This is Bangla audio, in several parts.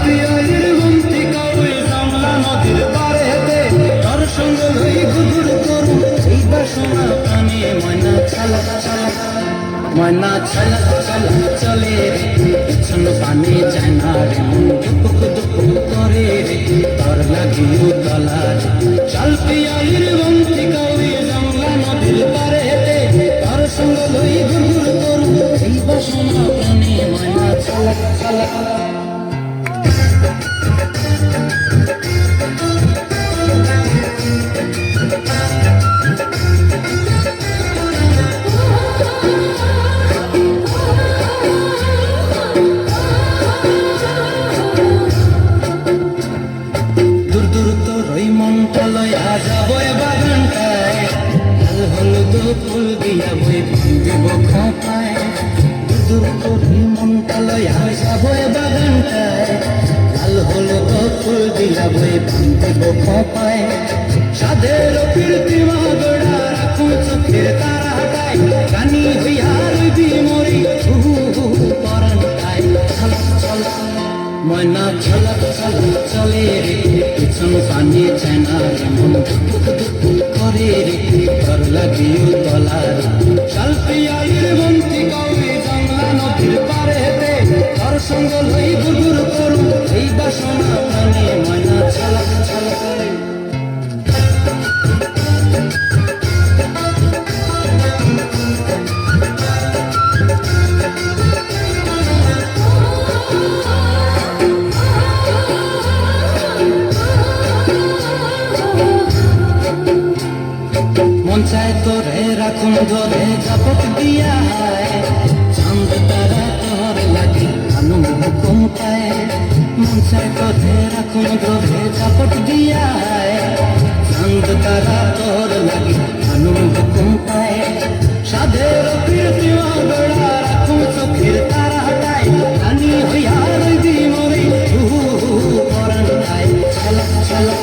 পিয়ালির বন্তি কাউরি জংলা নদীর পারেতে তার সঙ্গে লই গুজুর করু এই বাসনা প্রাণে ময়না ছালা ছালা ময়না ছালা ছালা চলে রে পিছন পানে যায় না রে মন দুপুক দুপুক করে রে তার লাগিও তলা রে চাল পিয়ালির বন্তি কাউরি জংলা নদীর পারেতে তার সঙ্গে লই গুজুর করু এই বাসনা প্রাণে ময়না ছালা ছালা ফুল দিয়া বই দিব খপায় দূর করে মনটা লয়া যাবো বাগানটায় লাল হলো তো ফুল দিয়া বই দিব খপায় সাধের কীর্তি মাগড়া রাখুন চোখের তারাটায় গানি হইয়া রইবি মরি পরানটায় ছলা ছলা ময়না ছলা ছলা চলে রে পিছন পানি চায় না রে মন দুপুক দুপুক করে রে ঘর লাগিও তলা রে শাল পিয়ালির বন্তি কাউরি জংলা নদীর পারেতে তার সঙ্গ লই গুজুর করু এই বাসনা প্রাণে ময়না ছলা ছলা করে চায় তোরে রাখুন ধরে ঝাপট দিয়া চাঁদ তারা তোর লাগে আনু হুকুম পায় মন চায় তোরে রাখুন ধরে ঝাপট দিয়া চাঁদ তারা তোর লাগে আনু হুকুম পায় সাধের কীর্তি মাগড়া রাখুন চোখের তারাটায় রানী হইয়া রইবি মরি পরানটায় ছলা ছলা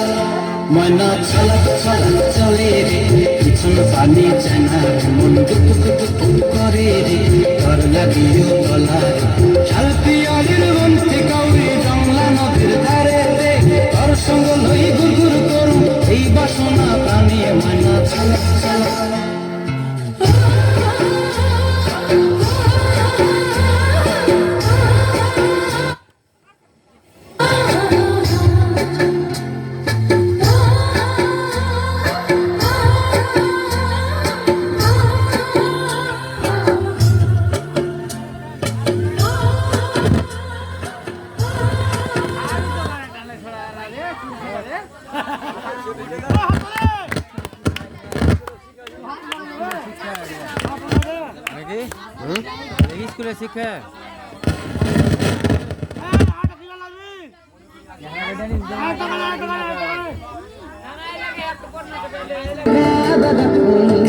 ময়না ছলা ছলা চলে রে পিছন পানি চায় না মন দুপুক দুপুক করে রে ঘর লাগিও তলা রে শাল পিয়ালির বন্তি কাউরি জংলা নদীর ধারে রে তার সঙ্গ লই গুরগুর করু এই বাসনা প্রাণে ময়না ছলা ছলা স্কুলে শিখে বাবা ফুল